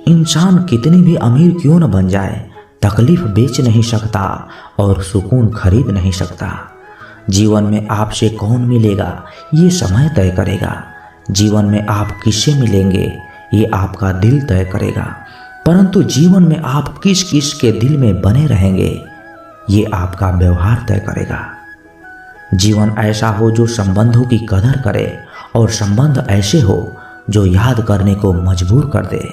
इंसान कितनी भी अमीर क्यों न बन जाए, तकलीफ बेच नहीं सकता और सुकून खरीद नहीं सकता। जीवन में आपसे कौन मिलेगा ये समय तय करेगा। जीवन में आप किससे मिलेंगे ये आपका दिल तय करेगा। परंतु जीवन में आप किस किस के दिल में बने रहेंगे ये आपका व्यवहार तय करेगा। जीवन ऐसा हो जो संबंधों की कदर करे और संबंध ऐसे हो जो याद करने को मजबूर कर दे।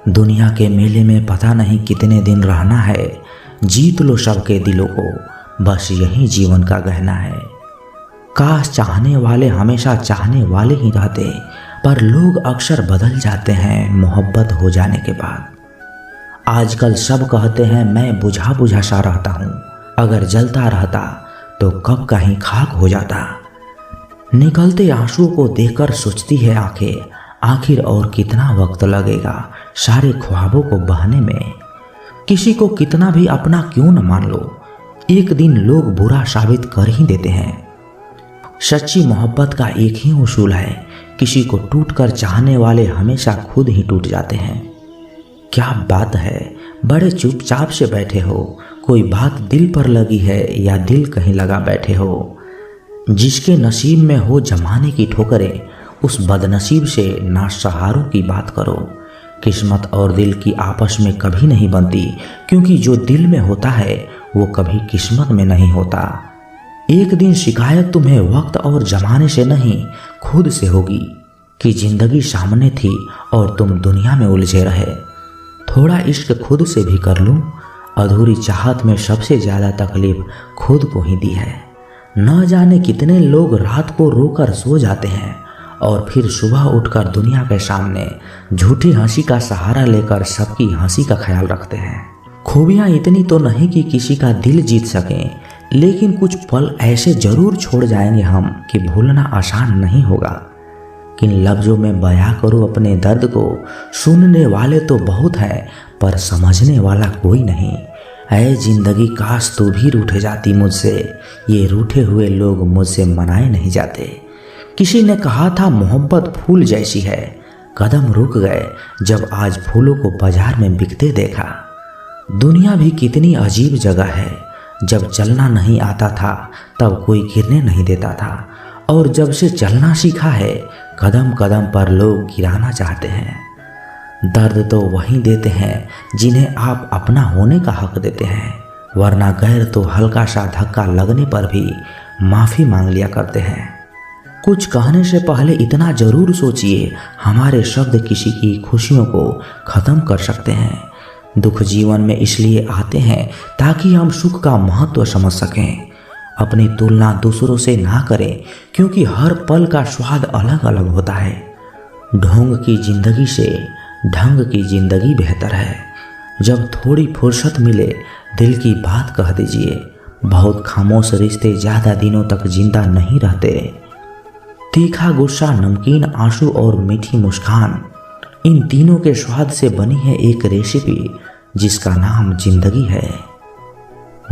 दुनिया के मेले में पता नहीं कितने दिन रहना है, जीत लो सबके दिलों को, बस यही जीवन का गहना है। काश चाहने वाले हमेशा चाहने वाले ही रहते, पर लोग अक्सर बदल जाते हैं मोहब्बत हो जाने के बाद। आजकल सब कहते हैं मैं बुझा बुझा सा रहता हूँ, अगर जलता रहता तो कब कहीं खाक हो जाता। निकलते आंसुओं को देखकर सोचती है आंखें, आखिर और कितना वक्त लगेगा सारे ख्वाबों को बहने में। किसी को कितना भी अपना क्यों न मान लो, एक दिन लोग बुरा साबित कर ही देते हैं। सच्ची मोहब्बत का एक ही उसूल है, किसी को टूटकर चाहने वाले हमेशा खुद ही टूट जाते हैं। क्या बात है, बड़े चुपचाप से बैठे हो, कोई बात दिल पर लगी है या दिल कहीं लगा बैठे हो। जिसके नसीब में हो जमाने की ठोकरें, उस बदनसीब से ना सहारों की बात करो। किस्मत और दिल की आपस में कभी नहीं बनती, क्योंकि जो दिल में होता है वो कभी किस्मत में नहीं होता। एक दिन शिकायत तुम्हें वक्त और जमाने से नहीं खुद से होगी कि जिंदगी सामने थी और तुम दुनिया में उलझे रहे। थोड़ा इश्क खुद से भी कर लूं, अधूरी चाहत में सबसे ज़्यादा तकलीफ खुद को ही दी है। न जाने कितने लोग रात को रोकर सो जाते हैं और फिर सुबह उठकर दुनिया के सामने झूठी हंसी का सहारा लेकर सबकी हंसी का ख्याल रखते हैं। खूबियाँ इतनी तो नहीं कि किसी का दिल जीत सकें, लेकिन कुछ पल ऐसे जरूर छोड़ जाएंगे हम कि भूलना आसान नहीं होगा। किन लफ्जों में बयां करूं अपने दर्द को, सुनने वाले तो बहुत हैं पर समझने वाला कोई नहीं। ऐ जिंदगी काश तू भी रूठ जाती मुझसे, ये रूठे हुए लोग मुझसे मनाए नहीं जाते। किसी ने कहा था मोहब्बत फूल जैसी है, कदम रुक गए जब आज फूलों को बाजार में बिकते देखा। दुनिया भी कितनी अजीब जगह है, जब चलना नहीं आता था तब कोई गिरने नहीं देता था, और जब से चलना सीखा है कदम कदम पर लोग गिराना चाहते हैं। दर्द तो वही देते हैं जिन्हें आप अपना होने का हक देते हैं, वरना गैर तो हल्का सा धक्का लगने पर भी माफ़ी मांग लिया करते हैं। कुछ कहने से पहले इतना जरूर सोचिए, हमारे शब्द किसी की खुशियों को ख़त्म कर सकते हैं। दुख जीवन में इसलिए आते हैं ताकि हम सुख का महत्व समझ सकें। अपनी तुलना दूसरों से ना करें, क्योंकि हर पल का स्वाद अलग अलग होता है। ढोंग की जिंदगी से ढंग की जिंदगी बेहतर है। जब थोड़ी फुर्सत मिले दिल की बात कह दीजिए। बहुत खामोश रिश्ते ज़्यादा दिनों तक जिंदा नहीं रहते। तीखा गुस्सा, नमकीन आंसू और मीठी मुस्कान, इन तीनों के स्वाद से बनी है एक रेसिपी जिसका नाम जिंदगी है।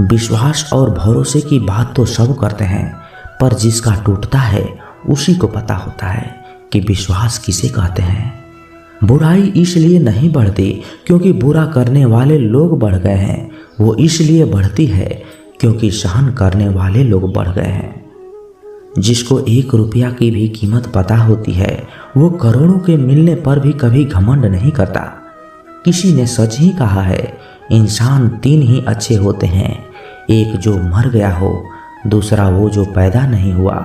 विश्वास और भरोसे की बात तो सब करते हैं, पर जिसका टूटता है उसी को पता होता है कि विश्वास किसे कहते हैं। बुराई इसलिए नहीं बढ़ती क्योंकि बुरा करने वाले लोग बढ़ गए हैं, वो इसलिए बढ़ती है क्योंकि सहन करने वाले लोग बढ़ गए हैं। जिसको 1 रुपया की भी कीमत पता होती है वो करोड़ों के मिलने पर भी कभी घमंड नहीं करता। किसी ने सच ही कहा है, इंसान 3 ही अच्छे होते हैं, एक जो मर गया हो, दूसरा वो जो पैदा नहीं हुआ,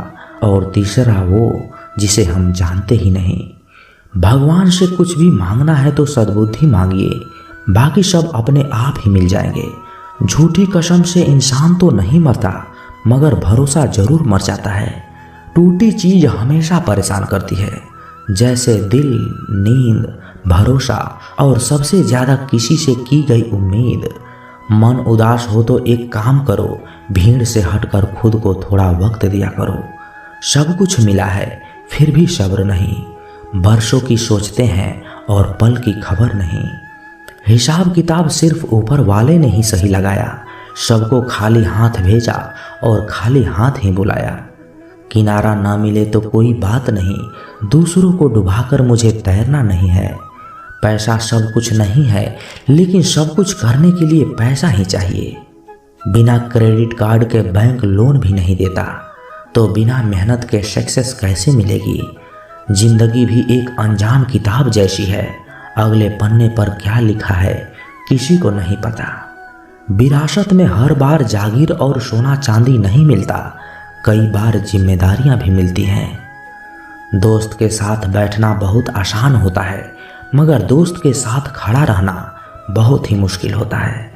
और तीसरा वो जिसे हम जानते ही नहीं। भगवान से कुछ भी मांगना है तो सद्बुद्धि मांगिए, बाकी सब अपने आप ही मिल जाएंगे। झूठी कसम से इंसान तो नहीं मरता, मगर भरोसा जरूर मर जाता है। टूटी चीज हमेशा परेशान करती है, जैसे दिल, नींद, भरोसा और सबसे ज्यादा किसी से की गई उम्मीद। मन उदास हो तो एक काम करो, भीड़ से हटकर खुद को थोड़ा वक्त दिया करो। सब कुछ मिला है फिर भी सब्र नहीं, बरसों की सोचते हैं और पल की खबर नहीं। हिसाब किताब सिर्फ ऊपर वाले ने ही सही लगाया, सबको खाली हाथ भेजा और खाली हाथ ही बुलाया। किनारा ना मिले तो कोई बात नहीं, दूसरों को डुबाकर मुझे तैरना नहीं है। पैसा सब कुछ नहीं है, लेकिन सब कुछ करने के लिए पैसा ही चाहिए। बिना क्रेडिट कार्ड के बैंक लोन भी नहीं देता, तो बिना मेहनत के सक्सेस कैसे मिलेगी। जिंदगी भी एक अनजान किताब जैसी है, अगले पन्ने पर क्या लिखा है किसी को नहीं पता। विरासत में हर बार जागीर और सोना चांदी नहीं मिलता, कई बार जिम्मेदारियां भी मिलती हैं। दोस्त के साथ बैठना बहुत आसान होता है, मगर दोस्त के साथ खड़ा रहना बहुत ही मुश्किल होता है।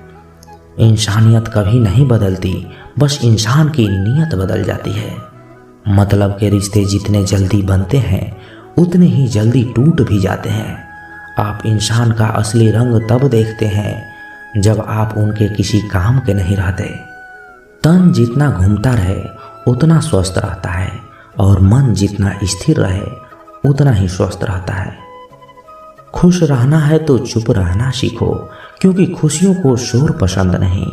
इंसानियत कभी नहीं बदलती, बस इंसान की नीयत बदल जाती है। मतलब के रिश्ते जितने जल्दी बनते हैं उतने ही जल्दी टूट भी जाते हैं। आप इंसान का असली रंग तब देखते हैं जब आप उनके किसी काम के नहीं रहते। तन जितना घूमता रहे उतना स्वस्थ रहता है, और मन जितना स्थिर रहे उतना ही स्वस्थ रहता है। खुश रहना है तो चुप रहना सीखो, क्योंकि खुशियों को शोर पसंद नहीं।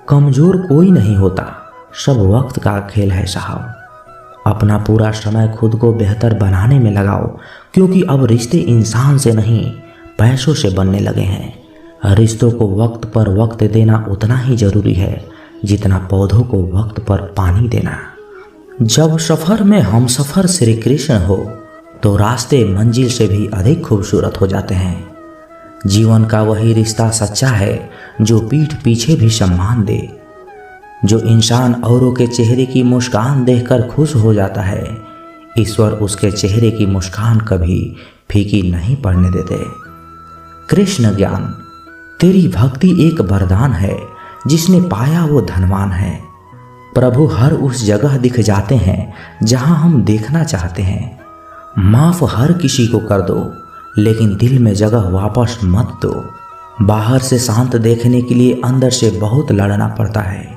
कमजोर कोई नहीं होता, सब वक्त का खेल है साहब। अपना पूरा समय खुद को बेहतर बनाने में लगाओ, क्योंकि अब रिश्ते इंसान से नहीं पैसों से बनने लगे हैं। रिश्तों को वक्त पर वक्त देना उतना ही जरूरी है जितना पौधों को वक्त पर पानी देना। जब सफर में हमसफर श्री कृष्ण हो तो रास्ते मंजिल से भी अधिक खूबसूरत हो जाते हैं। जीवन का वही रिश्ता सच्चा है जो पीठ पीछे भी सम्मान दे। जो इंसान औरों के चेहरे की मुस्कान देखकर खुश हो जाता है, ईश्वर उसके चेहरे की मुस्कान कभी फीकी नहीं पड़ने देते। कृष्ण ज्ञान, तेरी भक्ति एक वरदान है, जिसने पाया वो धनवान है। प्रभु हर उस जगह दिख जाते हैं जहां हम देखना चाहते हैं। माफ हर किसी को कर दो, लेकिन दिल में जगह वापस मत दो। बाहर से शांत देखने के लिए अंदर से बहुत लड़ना पड़ता है।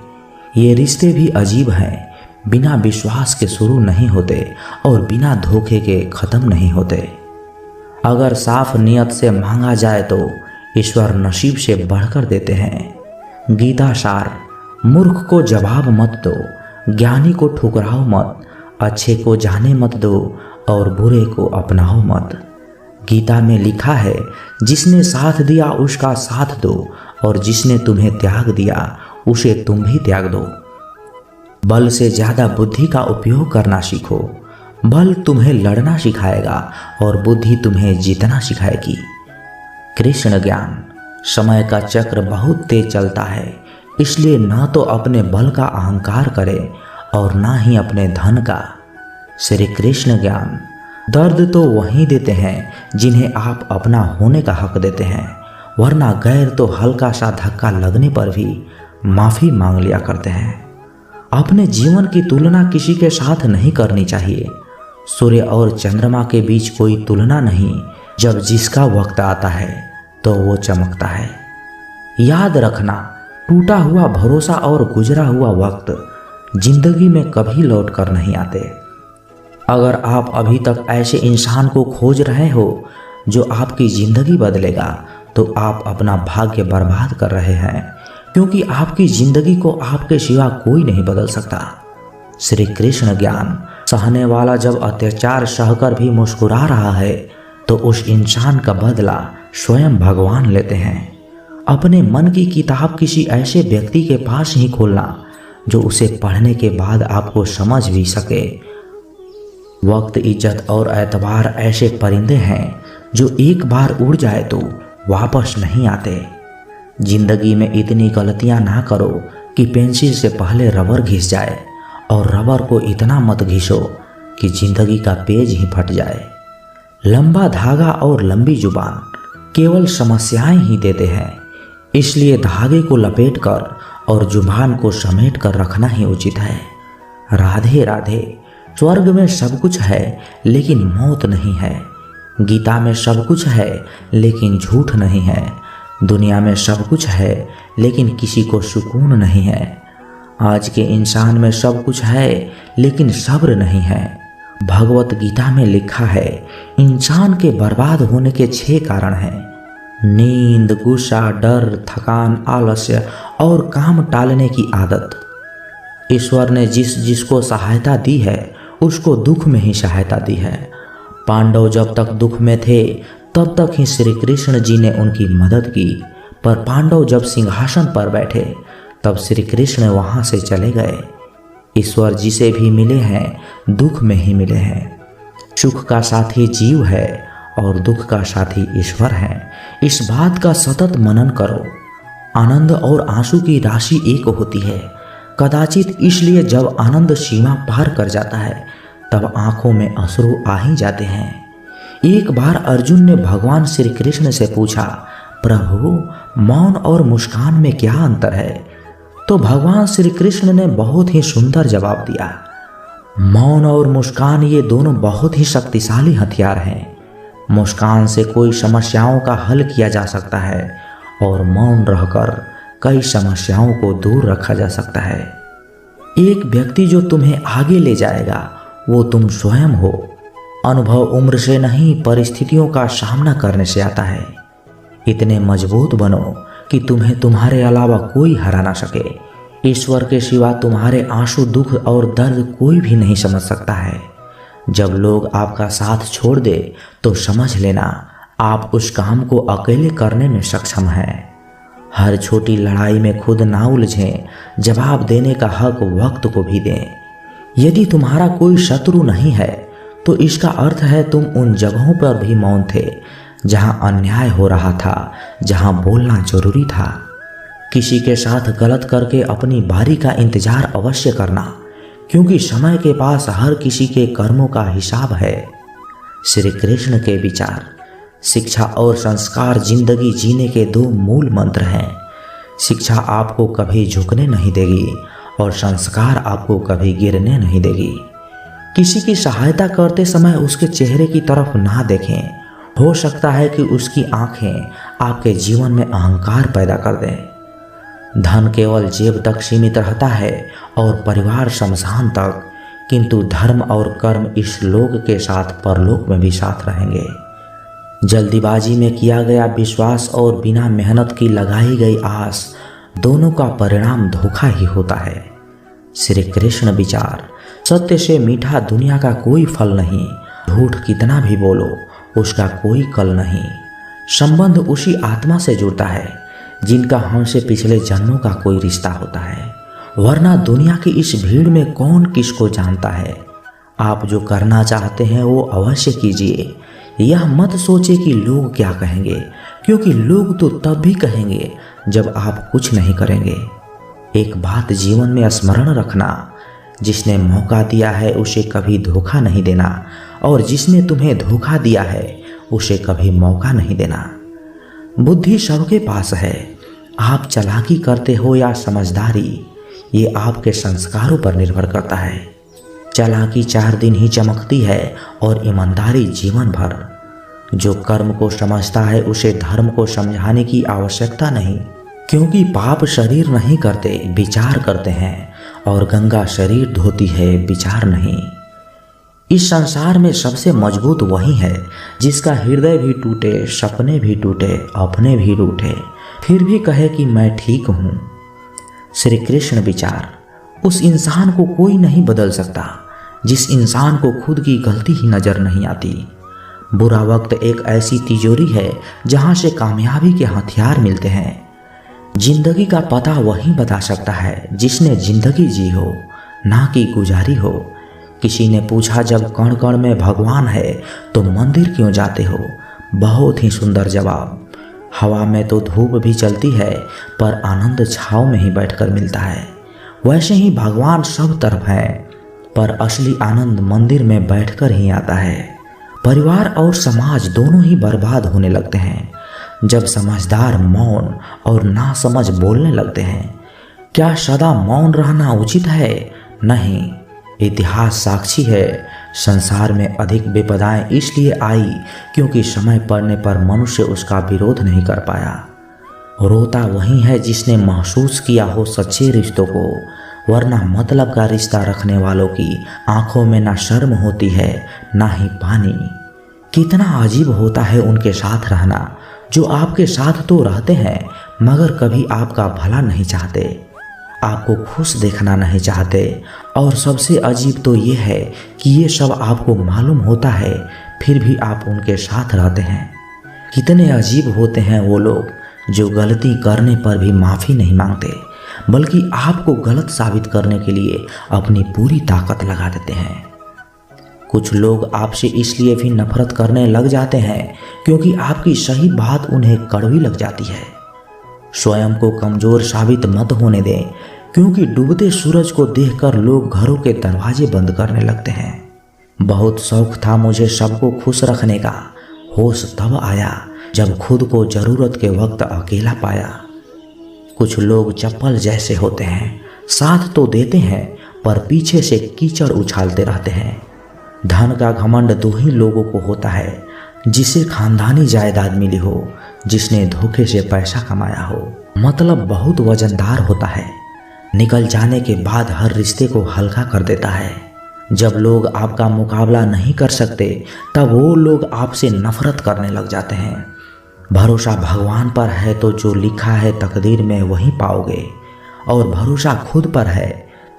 ये रिश्ते भी अजीब हैं, बिना विश्वास के शुरू नहीं होते और बिना धोखे के खत्म नहीं होते। अगर साफ नियत से मांगा जाए तो ईश्वर नसीब से बढ़कर देते हैं। गीता सार, मूर्ख को जवाब मत दो, ज्ञानी को ठुकराओ मत, अच्छे को जाने मत दो और बुरे को अपनाओ मत। गीता में लिखा है, जिसने साथ दिया उसका साथ दो, और जिसने तुम्हें त्याग दिया उसे तुम भी त्याग दो। बल से ज्यादा बुद्धि का उपयोग करना सीखो। बल तुम्हें लड़ना सिखाएगा और बुद्धि तुम्हें जीतना सिखाएगी। कृष्ण ज्ञान, समय का चक्र बहुत तेज चलता है, इसलिए ना तो अपने बल का अहंकार करे और ना ही अपने धन का। श्री कृष्ण ज्ञान, दर्द तो वहीं देते हैं जिन्हें आप अपना होने का हक देते हैं, वरना गैर तो हल्का सा धक्का लगने पर भी माफी मांग लिया करते हैं। अपने जीवन की तुलना किसी के साथ नहीं करनी चाहिए। सूर्य और चंद्रमा के बीच कोई तुलना नहीं, जब जिसका वक्त आता है तो वो चमकता है। याद रखना, टूटा हुआ भरोसा और गुजरा हुआ वक्त जिंदगी में कभी लौट कर नहीं आते। अगर आप अभी तक ऐसे इंसान को खोज रहे हो जो आपकी जिंदगी बदलेगा, तो आप अपना भाग्य बर्बाद कर रहे हैं, क्योंकि आपकी जिंदगी को आपके सिवा कोई नहीं बदल सकता। श्री कृष्ण ज्ञान, सहने वाला जब अत्याचार सहकर भी मुस्कुरा रहा है, तो उस इंसान का बदला स्वयं भगवान लेते हैं। अपने मन की किताब किसी ऐसे व्यक्ति के पास ही खोलना जो उसे पढ़ने के बाद आपको समझ भी सके। वक्त, इज्जत और एतबार ऐसे परिंदे हैं जो एक बार उड़ जाए तो वापस नहीं आते। जिंदगी में इतनी गलतियां ना करो कि पेंसिल से पहले रबर घिस जाए, और रबर को इतना मत घिसो कि जिंदगी का पेज ही फट जाए। लंबा धागा और लंबी जुबान केवल समस्याएं ही देते हैं, इसलिए धागे को लपेटकर और जुबान को समेट कर रखना ही उचित है। राधे राधे। स्वर्ग में सब कुछ है लेकिन मौत नहीं है। गीता में सब कुछ है लेकिन झूठ नहीं है। दुनिया में सब कुछ है लेकिन किसी को सुकून नहीं है। आज के इंसान में सब कुछ है लेकिन सब्र नहीं है। भगवत गीता में लिखा है, इंसान के बर्बाद होने के 6 कारण हैं: नींद, गुस्सा, डर, थकान, आलस्य और काम टालने की आदत। ईश्वर ने जिसको सहायता दी है उसको दुख में ही सहायता दी है। पांडव जब तक दुख में थे तब तक ही श्री कृष्ण जी ने उनकी मदद की, पर पांडव जब सिंहासन पर बैठे तब श्री कृष्ण वहां से चले गए। ईश्वर जिसे भी मिले हैं दुख में ही मिले हैं। सुख का साथी जीव है और दुख का साथी ईश्वर है। इस बात का सतत मनन करो। आनंद और आंसू की राशि एक होती है। कदाचित इसलिए जब आनंद सीमा पार कर जाता है तब आंखों में अश्रु आ ही जाते हैं। एक बार अर्जुन ने भगवान श्री कृष्ण से पूछा, प्रभु मौन और मुस्कान में क्या अंतर है? तो भगवान श्री कृष्ण ने बहुत ही सुंदर जवाब दिया, मौन और मुस्कान ये दोनों बहुत ही शक्तिशाली हथियार हैं। मुस्कान से कोई समस्याओं का हल किया जा सकता है और मौन रहकर कई समस्याओं को दूर रखा जा सकता है। एक व्यक्ति जो तुम्हें आगे ले जाएगा वो तुम स्वयं हो। अनुभव उम्र से नहीं परिस्थितियों का सामना करने से आता है। इतने मजबूत बनो कि तुम्हें तुम्हारे अलावा कोई हरा ना सके। ईश्वर के सिवा तुम्हारे आंसू, दुख और दर्द कोई भी नहीं समझ सकता है। जब लोग आपका साथ छोड़ दे तो समझ लेना आप उस काम को अकेले करने में सक्षम हैं। हर छोटी लड़ाई में खुद ना उलझें, जवाब देने का हक वक्त को भी दें। यदि तुम्हारा कोई शत्रु नहीं है तो इसका अर्थ है तुम उन जगहों पर भी मौन थे जहां अन्याय हो रहा था, जहां बोलना जरूरी था। किसी के साथ गलत करके अपनी बारी का इंतजार अवश्य करना, क्योंकि समय के पास हर किसी के कर्मों का हिसाब है। श्री कृष्ण के विचार, शिक्षा और संस्कार जिंदगी जीने के दो मूल मंत्र हैं। शिक्षा आपको कभी झुकने नहीं देगी और संस्कार आपको कभी गिरने नहीं देगी। किसी की सहायता करते समय उसके चेहरे की तरफ ना देखें। हो सकता है कि उसकी आंखें आपके जीवन में अहंकार पैदा कर दें। धन केवल जेब तक सीमित रहता है और परिवार शमशान तक, किंतु धर्म और कर्म इस लोक के साथ परलोक में भी साथ रहेंगे। जल्दीबाजी में किया गया विश्वास और बिना मेहनत की लगाई गई आस, दोनों का परिणाम धोखा ही होता है। श्री कृष्ण विचार, सत्य से मीठा दुनिया का कोई फल नहीं। झूठ कितना भी बोलो उसका कोई कल नहीं। संबंध उसी आत्मा से जुड़ता है जिनका हमसे पिछले जन्मों का कोई रिश्ता होता है, वरना दुनिया की इस भीड़ में कौन किसको जानता है। आप जो करना चाहते हैं वो अवश्य कीजिए। यह मत सोचे कि लोग क्या कहेंगे, क्योंकि लोग तो तब भी कहेंगे जब आप कुछ नहीं करेंगे। एक बात जीवन में स्मरण रखना, जिसने मौका दिया है उसे कभी धोखा नहीं देना, और जिसने तुम्हें धोखा दिया है उसे कभी मौका नहीं देना। बुद्धि सबके पास है। आप चालाकी करते हो या समझदारी, ये आपके संस्कारों पर निर्भर करता है। चालाकी 4 दिन ही चमकती है और ईमानदारी जीवन भर। जो कर्म को समझता है उसे धर्म को समझाने की आवश्यकता नहीं, क्योंकि पाप शरीर नहीं करते, विचार करते हैं, और गंगा शरीर धोती है, विचार नहीं। इस संसार में सबसे मजबूत वही है जिसका हृदय भी टूटे, सपने भी टूटे, अपने भी रूठे, फिर भी कहे कि मैं ठीक हूँ। श्री कृष्ण विचार, उस इंसान को कोई नहीं बदल सकता जिस इंसान को खुद की गलती ही नजर नहीं आती। बुरा वक्त एक ऐसी तिजोरी है जहां से कामयाबी के हथियार मिलते हैं। जिंदगी का पता वही बता सकता है जिसने जिंदगी जी हो, ना कि गुजारी हो। किसी ने पूछा, जब कण कण में भगवान है तो मंदिर क्यों जाते हो? बहुत ही सुंदर जवाब। हवा में तो धूप भी चलती है, पर आनंद छाव में ही बैठकर मिलता है। वैसे ही भगवान सब तरफ है, पर असली आनंद मंदिर में बैठकर ही आता है। परिवार और समाज दोनों ही बर्बाद होने लगते हैं जब समझदार मौन और नासमझ बोलने लगते हैं। क्या सदा मौन रहना उचित है? नहीं। इतिहास साक्षी है, संसार में अधिक विपदाएं इसलिए आई क्योंकि समय पड़ने पर मनुष्य उसका विरोध नहीं कर पाया। रोता वही है जिसने महसूस किया हो सच्चे रिश्तों को, वरना मतलब का रिश्ता रखने वालों की आंखों में ना शर्म होती है ना ही पानी। कितना अजीब होता है उनके साथ रहना जो आपके साथ तो रहते हैं मगर कभी आपका भला नहीं चाहते। आपको खुश देखना नहीं चाहते। और सबसे अजीब तो ये है कि ये सब आपको मालूम होता है, फिर भी आप उनके साथ रहते हैं। कितने अजीब होते हैं वो लोग जो गलती करने पर भी माफ़ी नहीं मांगते, बल्कि आपको गलत साबित करने के लिए अपनी पूरी ताकत लगा देते हैं। कुछ लोग आपसे इसलिए भी नफरत करने लग जाते हैं क्योंकि आपकी सही बात उन्हें कड़वी लग जाती है। स्वयं को कमज़ोर साबित मत होने दें, क्योंकि डूबते सूरज को देखकर लोग घरों के दरवाजे बंद करने लगते हैं। बहुत शौक था मुझे सबको खुश रखने का, होश तब आया जब खुद को ज़रूरत के वक्त अकेला पाया। कुछ लोग चप्पल जैसे होते हैं, साथ तो देते हैं पर पीछे से कीचड़ उछालते रहते हैं। धन का घमंड दो ही लोगों को होता है, जिसे खानदानी जायदाद मिली हो, जिसने धोखे से पैसा कमाया हो। मतलब बहुत वजनदार होता है, निकल जाने के बाद हर रिश्ते को हल्का कर देता है। जब लोग आपका मुकाबला नहीं कर सकते तब वो लोग आपसे नफरत करने लग जाते हैं। भरोसा भगवान पर है तो जो लिखा है तकदीर में वही पाओगे, और भरोसा खुद पर है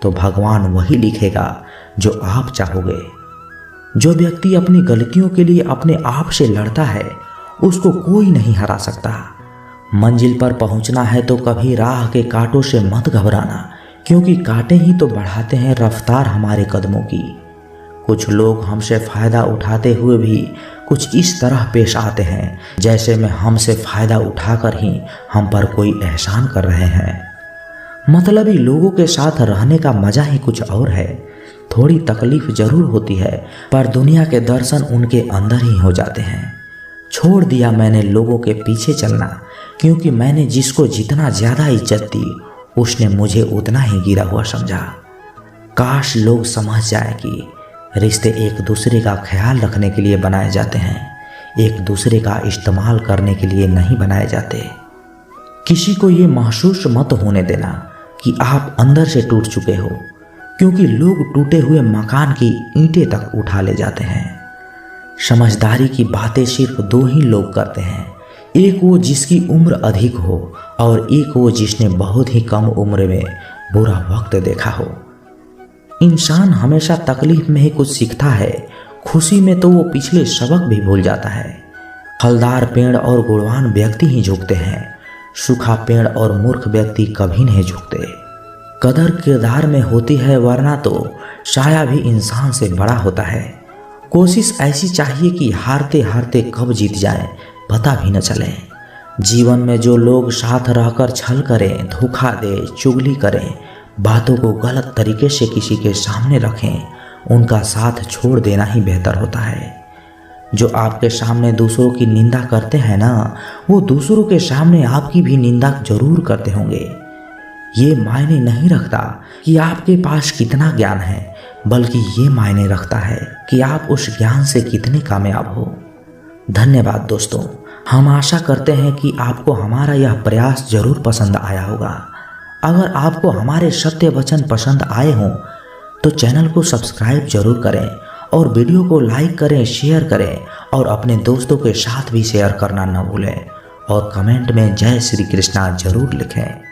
तो भगवान वही लिखेगा जो आप चाहोगे। जो व्यक्ति अपनी गलतियों के लिए अपने आप से लड़ता है उसको कोई नहीं हरा सकता। मंजिल पर पहुंचना है तो कभी राह के कांटों से मत घबराना, क्योंकि कांटे ही तो बढ़ाते हैं रफ्तार हमारे कदमों की। कुछ लोग हमसे फ़ायदा उठाते हुए भी कुछ इस तरह पेश आते हैं जैसे में हमसे फ़ायदा उठाकर ही हम पर कोई एहसान कर रहे हैं। मतलबी लोगों के साथ रहने का मज़ा ही कुछ और है। थोड़ी तकलीफ ज़रूर होती है, पर दुनिया के दर्शन उनके अंदर ही हो जाते हैं। छोड़ दिया मैंने लोगों के पीछे चलना, क्योंकि मैंने जिसको जितना ज़्यादा इज्जत दी उसने मुझे उतना ही गिरा हुआ समझा। काश लोग समझ जाए कि रिश्ते एक दूसरे का ख्याल रखने के लिए बनाए जाते हैं, एक दूसरे का इस्तेमाल करने के लिए नहीं बनाए जाते। किसी को ये महसूस मत होने देना कि आप अंदर से टूट चुके हो, क्योंकि लोग टूटे हुए मकान की ईंटें तक उठा ले जाते हैं। समझदारी की बातें सिर्फ दो ही लोग करते हैं, एक वो जिसकी उम्र अधिक हो और एक वो जिसने बहुत ही कम उम्र में बुरा वक्त देखा हो। इंसान हमेशा तकलीफ में ही कुछ सीखता है, खुशी में तो वो पिछले सबक भी भूल जाता है। फलदार पेड़ और गुणवान व्यक्ति ही झुकते हैं, सूखा पेड़ और मूर्ख व्यक्ति कभी नहीं झुकते। कदर किरदार में होती है, वरना तो साया भी इंसान से बड़ा होता है। कोशिश ऐसी चाहिए कि हारते हारते कब जीत जाए पता भी न चले। जीवन में जो लोग साथ रहकर छल करें, धोखा दे, चुगली करें, बातों को गलत तरीके से किसी के सामने रखें, उनका साथ छोड़ देना ही बेहतर होता है। जो आपके सामने दूसरों की निंदा करते हैं ना, वो दूसरों के सामने आपकी भी निंदा जरूर करते होंगे। ये मायने नहीं रखता कि आपके पास कितना ज्ञान है, बल्कि ये मायने रखता है कि आप उस ज्ञान से कितने कामयाब हो। धन्यवाद दोस्तों, हम आशा करते हैं कि आपको हमारा यह प्रयास जरूर पसंद आया होगा। अगर आपको हमारे सत्य वचन पसंद आए हों तो चैनल को सब्सक्राइब जरूर करें और वीडियो को लाइक करें, शेयर करें और अपने दोस्तों के साथ भी शेयर करना न भूलें, और कमेंट में जय श्री कृष्णा जरूर लिखें।